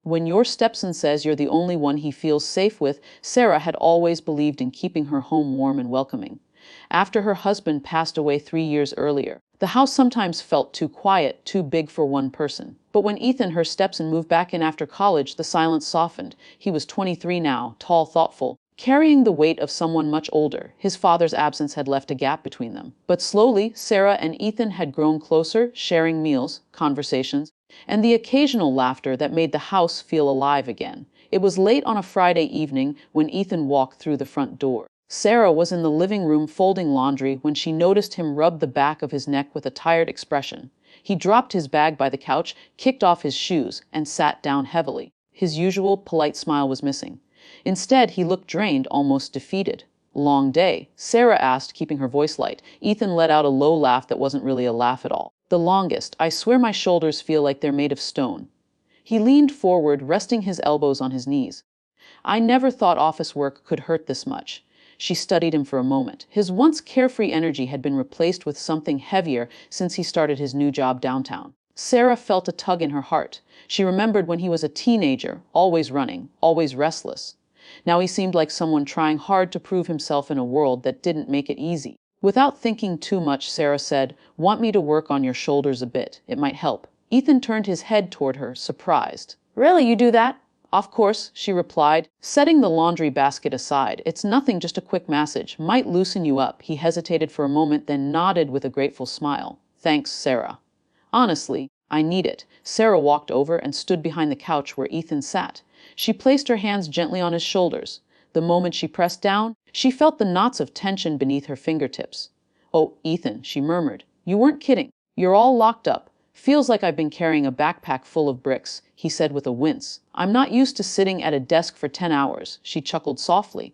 When your stepson says you're the only one he feels safe with, Sarah had always believed in keeping her home warm and welcoming. After her husband passed away 3 years earlier, the house sometimes felt too quiet, too big for one person. But when Ethan, her stepson, moved back in after college, the silence softened. He was 23 now, tall, thoughtful, carrying the weight of someone much older. His father's absence had left a gap between them. But slowly, Sarah and Ethan had grown closer, sharing meals, conversations, and the occasional laughter that made the house feel alive again. It was late on a Friday evening when Ethan walked through the front door. Sarah was in the living room folding laundry when she noticed him rub the back of his neck with a tired expression. He dropped his bag by the couch, kicked off his shoes, and sat down heavily. His usual polite smile was missing. Instead, he looked drained, almost defeated. "Long day?" Sarah asked, keeping her voice light. Ethan let out a low laugh that wasn't really a laugh at all. "The longest. I swear my shoulders feel like they're made of stone." He leaned forward, resting his elbows on his knees. "I never thought office work could hurt this much." She studied him for a moment. His once carefree energy had been replaced with something heavier since he started his new job downtown. Sarah felt a tug in her heart. She remembered when he was a teenager, always running, always restless. Now he seemed like someone trying hard to prove himself in a world that didn't make it easy. Without thinking too much, Sarah said, "Want me to work on your shoulders a bit? It might help." Ethan turned his head toward her, surprised. "Really, you do that?" "Of course," she replied, setting the laundry basket aside. "It's nothing, just a quick massage. Might loosen you up." He hesitated for a moment, then nodded with a grateful smile. "Thanks, Sarah. Honestly, I need it." Sarah walked over and stood behind the couch where Ethan sat. She placed her hands gently on his shoulders. The moment she pressed down, she felt the knots of tension beneath her fingertips. "Oh, Ethan," she murmured, "you weren't kidding. You're all locked up. Feels like I've been carrying a backpack full of bricks," he said with a wince. "I'm not used to sitting at a desk for 10 hours. She chuckled softly.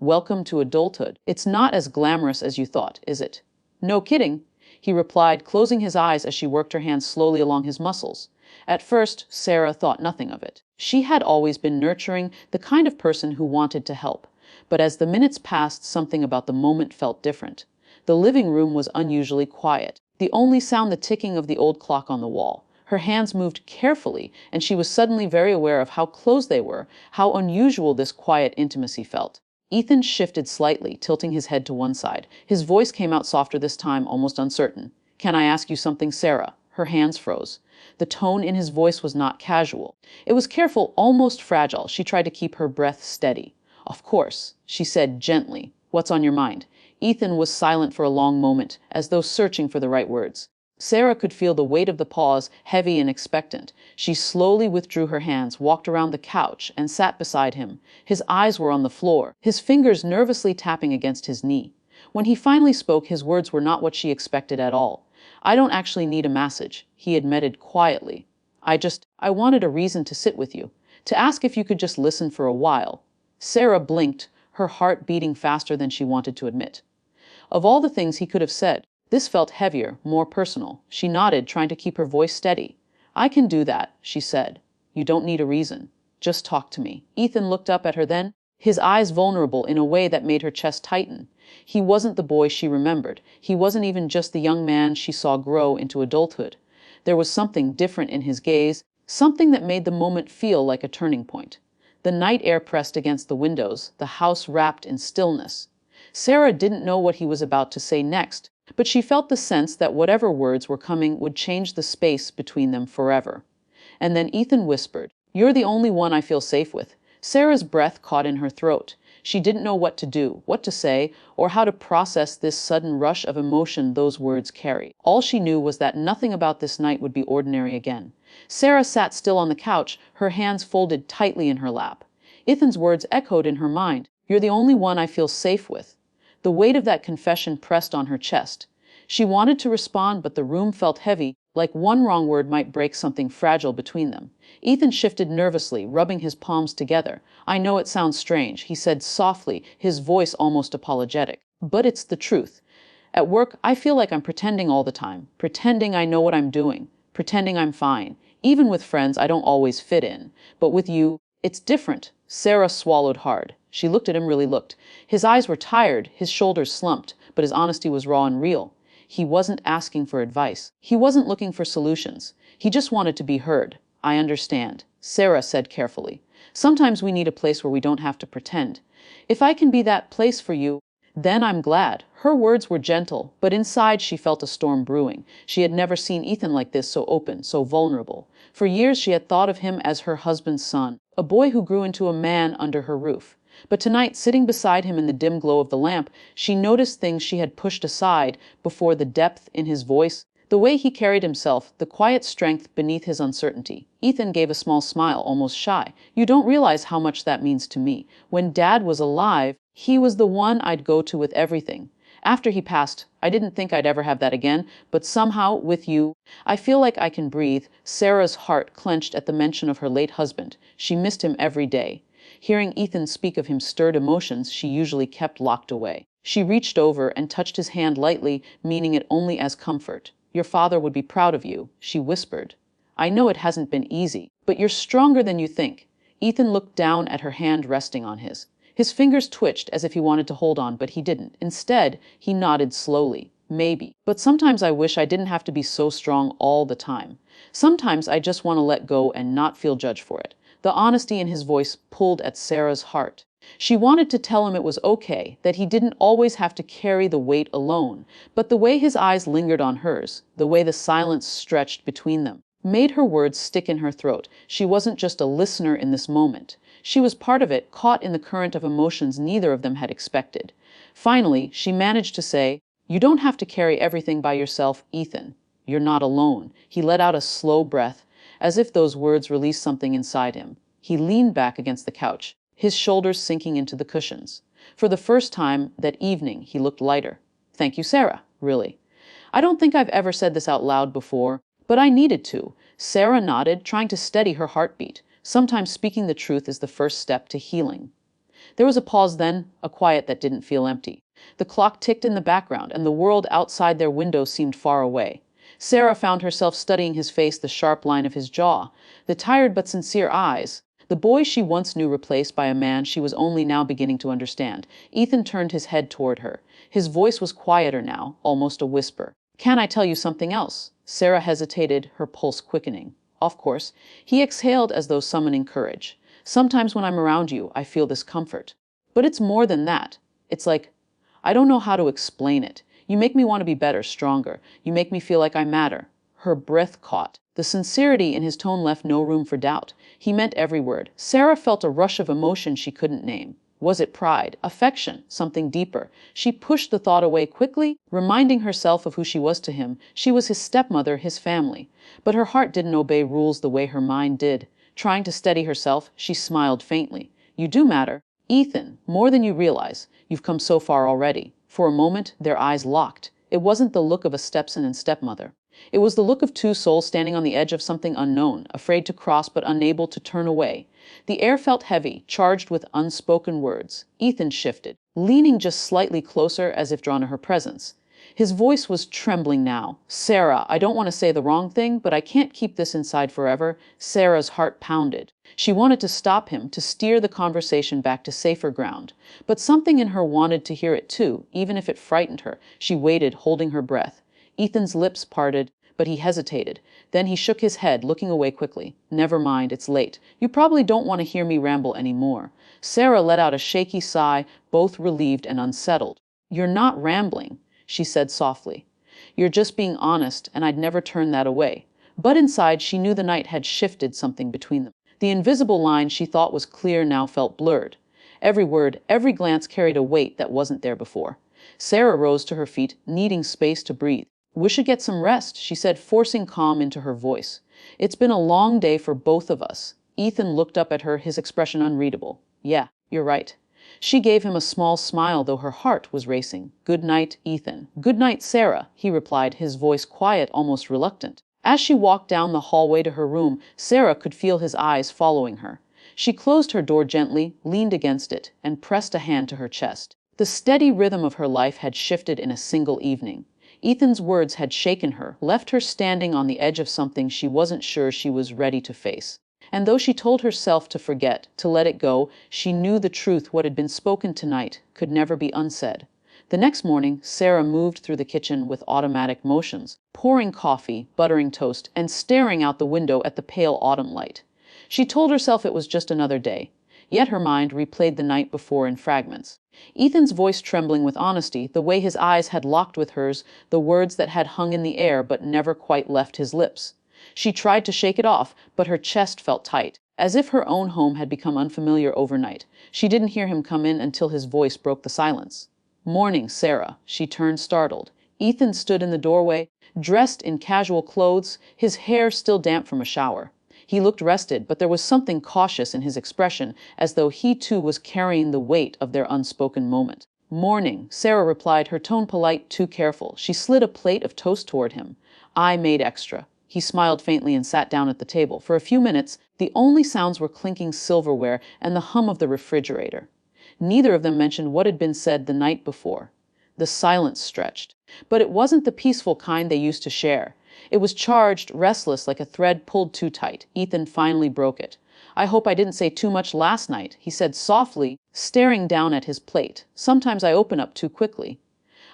"Welcome to adulthood. It's not as glamorous as you thought, is it?" "No kidding," he replied, closing his eyes as she worked her hands slowly along his muscles. At first, Sarah thought nothing of it. She had always been nurturing, the kind of person who wanted to help. But as the minutes passed, something about the moment felt different. The living room was unusually quiet. The only sound the ticking of the old clock on the wall. Her hands moved carefully, and she was suddenly very aware of how close they were, how unusual this quiet intimacy felt. Ethan shifted slightly, tilting his head to one side. His voice came out softer this time, almost uncertain. "Can I ask you something, Sarah?" Her hands froze. The tone in his voice was not casual. It was careful, almost fragile. She tried to keep her breath steady. "Of course," she said gently. "What's on your mind?" Ethan was silent for a long moment, as though searching for the right words. Sarah could feel the weight of the pause, heavy and expectant. She slowly withdrew her hands, walked around the couch, and sat beside him. His eyes were on the floor, his fingers nervously tapping against his knee. When he finally spoke, his words were not what she expected at all. "I don't actually need a massage," he admitted quietly. I wanted a reason to sit with you, to ask if you could just listen for a while." Sarah blinked, her heart beating faster than she wanted to admit. Of all the things he could have said, this felt heavier, more personal. She nodded, trying to keep her voice steady. "I can do that," she said. "You don't need a reason. Just talk to me." Ethan looked up at her then, his eyes vulnerable in a way that made her chest tighten. He wasn't the boy she remembered. He wasn't even just the young man she saw grow into adulthood. There was something different in his gaze, something that made the moment feel like a turning point. The night air pressed against the windows, the house wrapped in stillness. Sarah didn't know what he was about to say next, but she felt the sense that whatever words were coming would change the space between them forever. And then Ethan whispered, "You're the only one I feel safe with." Sarah's breath caught in her throat. She didn't know what to do, what to say, or how to process this sudden rush of emotion those words carried. All she knew was that nothing about this night would be ordinary again. Sarah sat still on the couch, her hands folded tightly in her lap. Ethan's words echoed in her mind, "You're the only one I feel safe with." The weight of that confession pressed on her chest. She wanted to respond, but the room felt heavy, like one wrong word might break something fragile between them. Ethan shifted nervously, rubbing his palms together. "I know it sounds strange," he said softly, his voice almost apologetic. "But it's the truth. At work, I feel like I'm pretending all the time, pretending I know what I'm doing, pretending I'm fine. Even with friends, I don't always fit in. But with you, it's different." Sarah swallowed hard. She looked at him, really looked. His eyes were tired, his shoulders slumped, but his honesty was raw and real. He wasn't asking for advice. He wasn't looking for solutions. He just wanted to be heard. "I understand." Sarah said carefully. Sometimes we need a place where we don't have to pretend. If I can be that place for you, then I'm glad. Her words were gentle, but inside she felt a storm brewing. She had never seen Ethan like this, so open, so vulnerable. For years she had thought of him as her husband's son, a boy who grew into a man under her roof. But tonight, sitting beside him in the dim glow of the lamp, she noticed things she had pushed aside before: the depth in his voice, the way he carried himself, the quiet strength beneath his uncertainty. Ethan gave a small smile, almost shy. You don't realize how much that means to me. When Dad was alive, he was the one I'd go to with everything. After he passed, I didn't think I'd ever have that again, but somehow, with you, I feel like I can breathe. Sarah's heart clenched at the mention of her late husband. She missed him every day. Hearing Ethan speak of him stirred emotions she usually kept locked away. She reached over and touched his hand lightly, meaning it only as comfort. Your father would be proud of you, she whispered. I know it hasn't been easy, but you're stronger than you think. Ethan looked down at her hand resting on his. His fingers twitched as if he wanted to hold on, but he didn't. Instead, he nodded slowly. Maybe. But sometimes I wish I didn't have to be so strong all the time. Sometimes I just want to let go and not feel judged for it. The honesty in his voice pulled at Sarah's heart. She wanted to tell him it was okay, that he didn't always have to carry the weight alone. But the way his eyes lingered on hers, the way the silence stretched between them, made her words stick in her throat. She wasn't just a listener in this moment. She was part of it, caught in the current of emotions neither of them had expected. Finally, she managed to say, You don't have to carry everything by yourself, Ethan. You're not alone. He let out a slow breath, as if those words released something inside him. He leaned back against the couch, his shoulders sinking into the cushions. For the first time that evening, he looked lighter. Thank you, Sarah, really. I don't think I've ever said this out loud before, but I needed to. Sarah nodded, trying to steady her heartbeat. Sometimes speaking the truth is the first step to healing. There was a pause then, a quiet that didn't feel empty. The clock ticked in the background, and the world outside their window seemed far away. Sarah found herself studying his face, the sharp line of his jaw, the tired but sincere eyes. The boy she once knew replaced by a man she was only now beginning to understand. Ethan turned his head toward her. His voice was quieter now, almost a whisper. Can I tell you something else? Sarah hesitated, her pulse quickening. Of course. He exhaled as though summoning courage. Sometimes when I'm around you, I feel this comfort. But it's more than that. It's like, I don't know how to explain it. You make me want to be better, stronger. You make me feel like I matter. Her breath caught. The sincerity in his tone left no room for doubt. He meant every word. Sarah felt a rush of emotion she couldn't name. Was it pride, affection, something deeper? She pushed the thought away quickly, reminding herself of who she was to him. She was his stepmother, his family. But her heart didn't obey rules the way her mind did. Trying to steady herself, she smiled faintly. You do matter. Ethan, more than you realize. You've come so far already. For a moment, their eyes locked. It wasn't the look of a stepson and stepmother. It was the look of two souls standing on the edge of something unknown, afraid to cross but unable to turn away. The air felt heavy, charged with unspoken words. Ethan shifted, leaning just slightly closer as if drawn to her presence. His voice was trembling now. Sarah, I don't want to say the wrong thing, but I can't keep this inside forever. Sarah's heart pounded. She wanted to stop him, to steer the conversation back to safer ground. But something in her wanted to hear it too, even if it frightened her. She waited, holding her breath. Ethan's lips parted, but he hesitated. Then he shook his head, looking away quickly. Never mind, it's late. You probably don't want to hear me ramble anymore. Sarah let out a shaky sigh, both relieved and unsettled. You're not rambling, she said softly. You're just being honest, and I'd never turn that away. But inside, she knew the night had shifted something between them. The invisible line she thought was clear now felt blurred. Every word, every glance carried a weight that wasn't there before. Sarah rose to her feet, needing space to breathe. We should get some rest, she said, forcing calm into her voice. It's been a long day for both of us. Ethan looked up at her, his expression unreadable. Yeah, you're right. She gave him a small smile, though her heart was racing. Good night, Ethan. Good night, Sarah, he replied, his voice quiet, almost reluctant. As she walked down the hallway to her room, Sarah could feel his eyes following her. She closed her door gently, leaned against it, and pressed a hand to her chest. The steady rhythm of her life had shifted in a single evening. Ethan's words had shaken her, left her standing on the edge of something she wasn't sure she was ready to face. And though she told herself to forget, to let it go, she knew the truth: what had been spoken tonight could never be unsaid. The next morning, Sarah moved through the kitchen with automatic motions, pouring coffee, buttering toast, and staring out the window at the pale autumn light. She told herself it was just another day. Yet her mind replayed the night before in fragments. Ethan's voice trembling with honesty, the way his eyes had locked with hers, the words that had hung in the air but never quite left his lips. She tried to shake it off, but her chest felt tight, as if her own home had become unfamiliar overnight. She didn't hear him come in until his voice broke the silence. "Morning, Sarah." She turned, startled. Ethan stood in the doorway, dressed in casual clothes, his hair still damp from a shower. He looked rested, but there was something cautious in his expression, as though he too was carrying the weight of their unspoken moment. "Morning," Sarah replied, her tone polite, too careful. She slid a plate of toast toward him. "I made extra." He smiled faintly and sat down at the table. For a few minutes, the only sounds were clinking silverware and the hum of the refrigerator. Neither of them mentioned what had been said the night before. The silence stretched. But it wasn't the peaceful kind they used to share. It was charged, restless, like a thread pulled too tight. Ethan finally broke it. "I hope I didn't say too much last night," he said softly, staring down at his plate. "Sometimes I open up too quickly.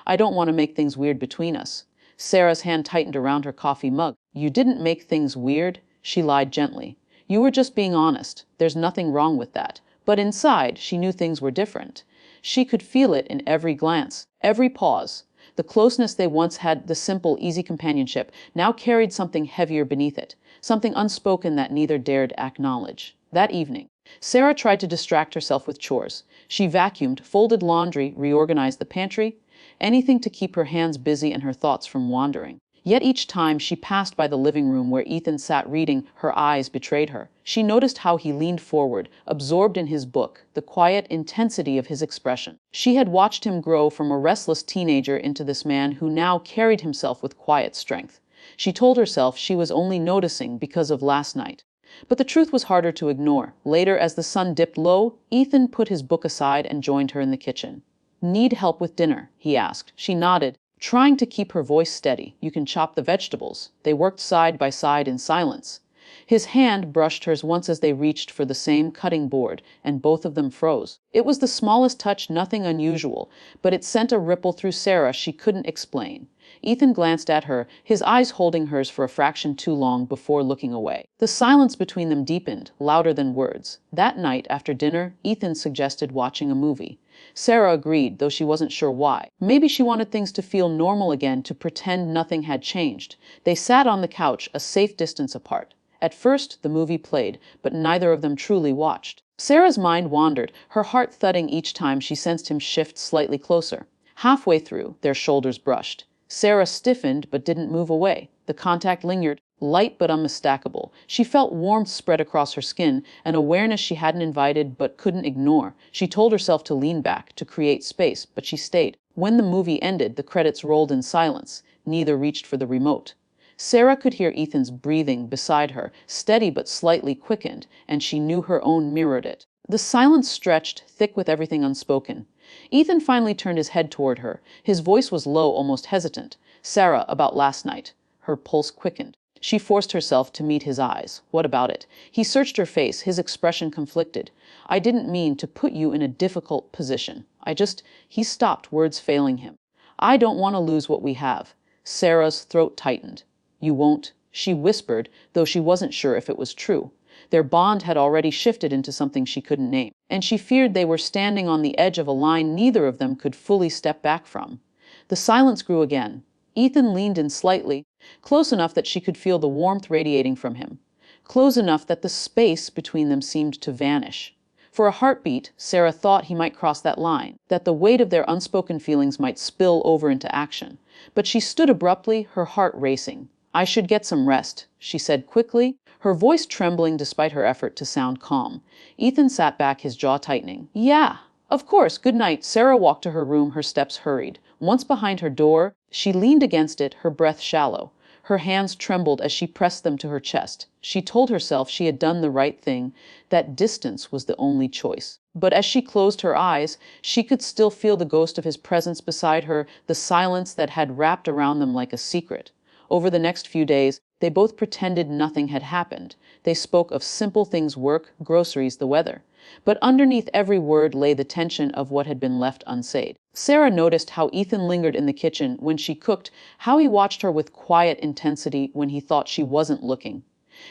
I don't want to make things weird between us." Sarah's hand tightened around her coffee mug. "You didn't make things weird," she lied gently. "You were just being honest. There's nothing wrong with that." But inside, she knew things were different. She could feel it in every glance, every pause. The closeness they once had, the simple, easy companionship, now carried something heavier beneath it, something unspoken that neither dared acknowledge. That evening, Sarah tried to distract herself with chores. She vacuumed, folded laundry, reorganized the pantry, anything to keep her hands busy and her thoughts from wandering. Yet each time she passed by the living room where Ethan sat reading, her eyes betrayed her. She noticed how he leaned forward, absorbed in his book, the quiet intensity of his expression. She had watched him grow from a restless teenager into this man who now carried himself with quiet strength. She told herself she was only noticing because of last night. But the truth was harder to ignore. Later, as the sun dipped low, Ethan put his book aside and joined her in the kitchen. "Need help with dinner?" he asked. She nodded, trying to keep her voice steady. "You can chop the vegetables." They worked side by side in silence. His hand brushed hers once as they reached for the same cutting board, and both of them froze. It was the smallest touch, nothing unusual, but it sent a ripple through Sarah she couldn't explain. Ethan glanced at her, his eyes holding hers for a fraction too long before looking away. The silence between them deepened, louder than words. That night, after dinner, Ethan suggested watching a movie. Sarah agreed, though she wasn't sure why. Maybe she wanted things to feel normal again, to pretend nothing had changed. They sat on the couch, a safe distance apart. At first, the movie played, but neither of them truly watched. Sarah's mind wandered, her heart thudding each time she sensed him shift slightly closer. Halfway through, their shoulders brushed. Sarah stiffened but didn't move away. The contact lingered, light but unmistakable. She felt warmth spread across her skin, an awareness she hadn't invited but couldn't ignore. She told herself to lean back, to create space, but she stayed. When the movie ended, the credits rolled in silence. Neither reached for the remote. Sarah could hear Ethan's breathing beside her, steady but slightly quickened, and she knew her own mirrored it. The silence stretched, thick with everything unspoken. Ethan finally turned his head toward her. His voice was low, almost hesitant. "Sarah, about last night." Her pulse quickened. She forced herself to meet his eyes. "What about it?" He searched her face, his expression conflicted. "I didn't mean to put you in a difficult position. He stopped, words failing him. "I don't want to lose what we have." Sarah's throat tightened. "You won't?" she whispered, though she wasn't sure if it was true. Their bond had already shifted into something she couldn't name, and she feared they were standing on the edge of a line neither of them could fully step back from. The silence grew again. Ethan leaned in slightly, close enough that she could feel the warmth radiating from him, close enough that the space between them seemed to vanish. For a heartbeat, Sarah thought he might cross that line, that the weight of their unspoken feelings might spill over into action. But she stood abruptly, her heart racing. "I should get some rest," she said quickly, her voice trembling despite her effort to sound calm. Ethan sat back, his jaw tightening. "Yeah, of course, good night." Sarah walked to her room, her steps hurried. Once behind her door, she leaned against it, her breath shallow. Her hands trembled as she pressed them to her chest. She told herself she had done the right thing, that distance was the only choice. But as she closed her eyes, she could still feel the ghost of his presence beside her, the silence that had wrapped around them like a secret. Over the next few days, they both pretended nothing had happened. They spoke of simple things: work, groceries, the weather. But underneath every word lay the tension of what had been left unsaid. Sarah noticed how Ethan lingered in the kitchen when she cooked, how he watched her with quiet intensity when he thought she wasn't looking.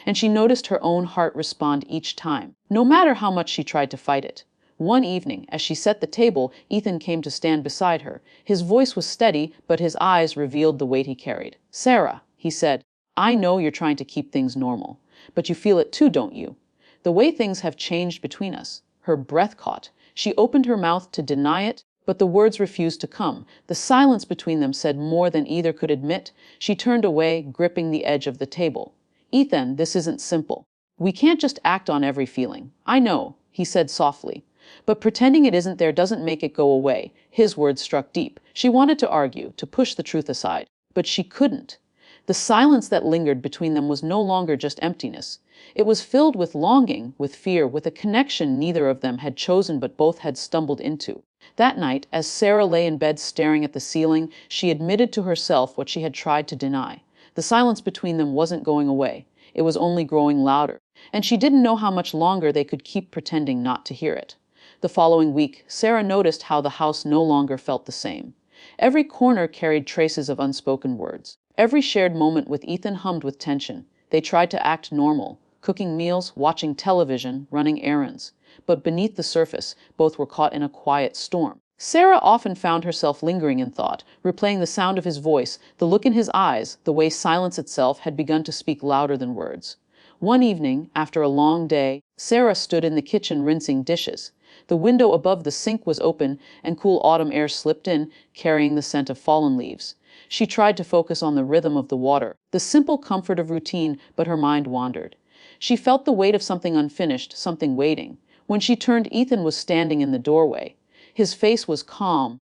and she noticed her own heart respond each time, no matter how much she tried to fight it. One evening, as she set the table, Ethan came to stand beside her. His voice was steady, but his eyes revealed the weight he carried. "Sarah," he said, "I know you're trying to keep things normal, but you feel it too, don't you? The way things have changed between us." Her breath caught. She opened her mouth to deny it, but the words refused to come. The silence between them said more than either could admit. She turned away, gripping the edge of the table. "Ethan, this isn't simple. We can't just act on every feeling." "I know," he said softly. "But pretending it isn't there doesn't make it go away." His words struck deep. She wanted to argue, to push the truth aside, but she couldn't. The silence that lingered between them was no longer just emptiness. It was filled with longing, with fear, with a connection neither of them had chosen but both had stumbled into. That night, as Sarah lay in bed staring at the ceiling, she admitted to herself what she had tried to deny. The silence between them wasn't going away. It was only growing louder, and she didn't know how much longer they could keep pretending not to hear it. The following week, Sarah noticed how the house no longer felt the same. Every corner carried traces of unspoken words. Every shared moment with Ethan hummed with tension. They tried to act normal, cooking meals, watching television, running errands. But beneath the surface, both were caught in a quiet storm. Sarah often found herself lingering in thought, replaying the sound of his voice, the look in his eyes, the way silence itself had begun to speak louder than words. One evening, after a long day, Sarah stood in the kitchen rinsing dishes. The window above the sink was open, and cool autumn air slipped in, carrying the scent of fallen leaves. She tried to focus on the rhythm of the water, the simple comfort of routine, but her mind wandered. She felt the weight of something unfinished, something waiting. When she turned, Ethan was standing in the doorway. His face was calm,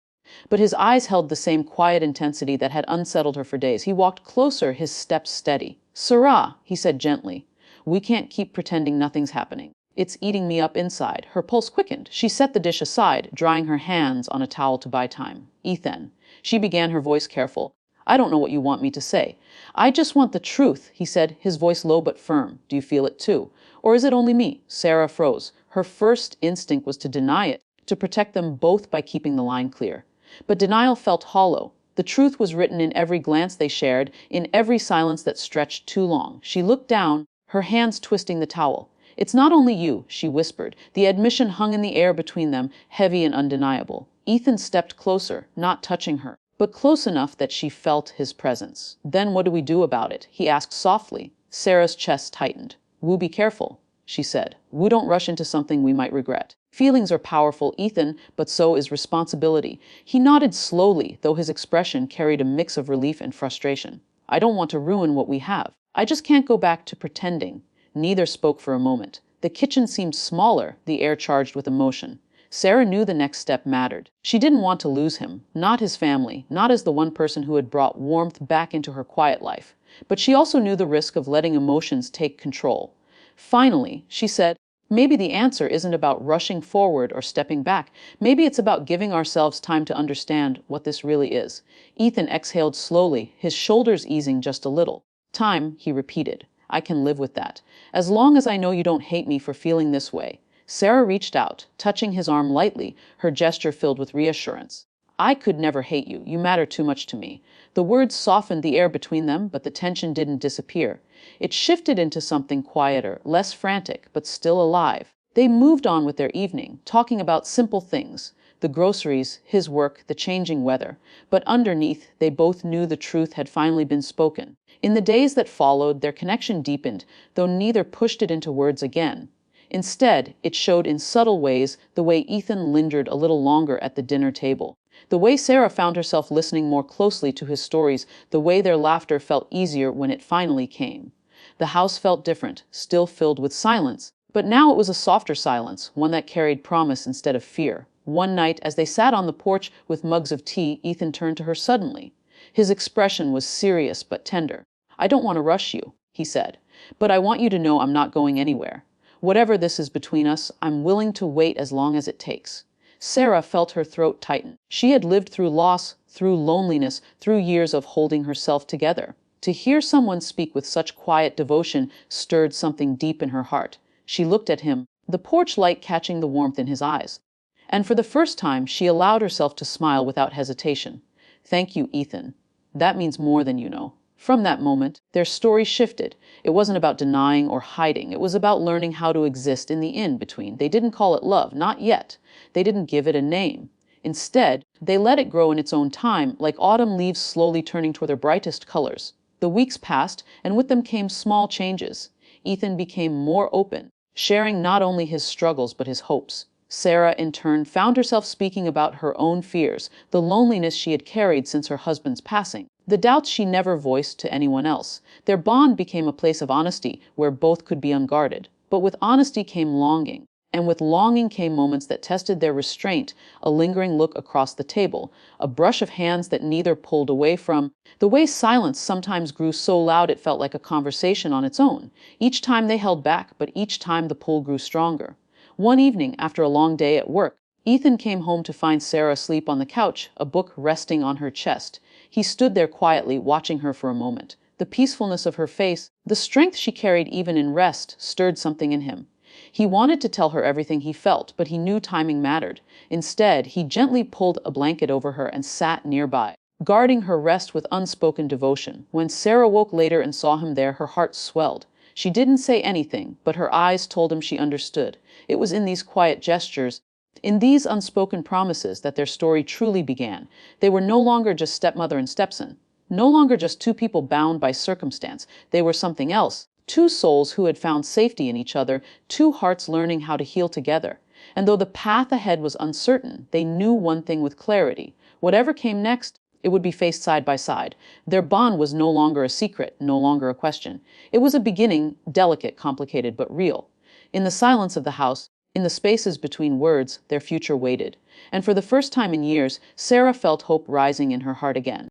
but his eyes held the same quiet intensity that had unsettled her for days. He walked closer, his steps steady. "Sarah," he said gently, "we can't keep pretending nothing's happening. It's eating me up inside." Her pulse quickened. She set the dish aside, drying her hands on a towel to buy time. "Ethan," she began, her voice careful, "I don't know what you want me to say. I just want the truth," he said, his voice low but firm. "Do you feel it too? Or is it only me?" Sarah froze. Her first instinct was to deny it, to protect them both by keeping the line clear. But denial felt hollow. The truth was written in every glance they shared, in every silence that stretched too long. She looked down, her hands twisting the towel. "It's not only you," she whispered. The admission hung in the air between them, heavy and undeniable. Ethan stepped closer, not touching her, but close enough that she felt his presence. "Then what do we do about it?" he asked softly. Sarah's chest tightened. "Woo, be careful," she said. "Woo, don't rush into something we might regret. Feelings are powerful, Ethan, but so is responsibility." He nodded slowly, though his expression carried a mix of relief and frustration. "I don't want to ruin what we have. I just can't go back to pretending." Neither spoke for a moment. The kitchen seemed smaller, the air charged with emotion. Sarah knew the next step mattered. She didn't want to lose him, not his family, not as the one person who had brought warmth back into her quiet life. But she also knew the risk of letting emotions take control. Finally, she said, "Maybe the answer isn't about rushing forward or stepping back. Maybe it's about giving ourselves time to understand what this really is." Ethan exhaled slowly, his shoulders easing just a little. "Time," he repeated. "I can live with that, as long as I know you don't hate me for feeling this way." Sarah reached out, touching his arm lightly, her gesture filled with reassurance. "I could never hate you. You matter too much to me." The words softened the air between them, but the tension didn't disappear. It shifted into something quieter, less frantic, but still alive. They moved on with their evening, talking about simple things, the groceries, his work, the changing weather. But underneath, they both knew the truth had finally been spoken. In the days that followed, their connection deepened, though neither pushed it into words again. Instead, it showed in subtle ways, the way Ethan lingered a little longer at the dinner table, the way Sarah found herself listening more closely to his stories, the way their laughter felt easier when it finally came. The house felt different, still filled with silence, but now it was a softer silence, one that carried promise instead of fear. One night, as they sat on the porch with mugs of tea, Ethan turned to her suddenly. His expression was serious but tender. "I don't want to rush you," he said, "but I want you to know I'm not going anywhere. Whatever this is between us, I'm willing to wait as long as it takes." Sarah felt her throat tighten. She had lived through loss, through loneliness, through years of holding herself together. To hear someone speak with such quiet devotion stirred something deep in her heart. She looked at him, the porch light catching the warmth in his eyes. And for the first time, she allowed herself to smile without hesitation. "Thank you, Ethan. That means more than you know." From that moment, their story shifted. It wasn't about denying or hiding. It was about learning how to exist in the in-between. They didn't call it love, not yet. They didn't give it a name. Instead, they let it grow in its own time, like autumn leaves slowly turning toward their brightest colors. The weeks passed, and with them came small changes. Ethan became more open, sharing not only his struggles but his hopes. Sarah, in turn, found herself speaking about her own fears, the loneliness she had carried since her husband's passing, the doubts she never voiced to anyone else. Their bond became a place of honesty where both could be unguarded. But with honesty came longing. And with longing came moments that tested their restraint, a lingering look across the table, a brush of hands that neither pulled away from, the way silence sometimes grew so loud it felt like a conversation on its own. Each time they held back, but each time the pull grew stronger. One evening, after a long day at work, Ethan came home to find Sarah asleep on the couch, a book resting on her chest. He stood there quietly, watching her for a moment. The peacefulness of her face, the strength she carried even in rest, stirred something in him. He wanted to tell her everything he felt, but he knew timing mattered. Instead, he gently pulled a blanket over her and sat nearby, guarding her rest with unspoken devotion. When Sarah woke later and saw him there, her heart swelled. She didn't say anything, but her eyes told him she understood. It was in these quiet gestures, in these unspoken promises, that their story truly began. They were no longer just stepmother and stepson, no longer just two people bound by circumstance. They were something else. Two souls who had found safety in each other, two hearts learning how to heal together. And though the path ahead was uncertain, they knew one thing with clarity. Whatever came next, it would be faced side by side. Their bond was no longer a secret, no longer a question. It was a beginning, delicate, complicated, but real. In the silence of the house, in the spaces between words, their future waited. And for the first time in years, Sarah felt hope rising in her heart again.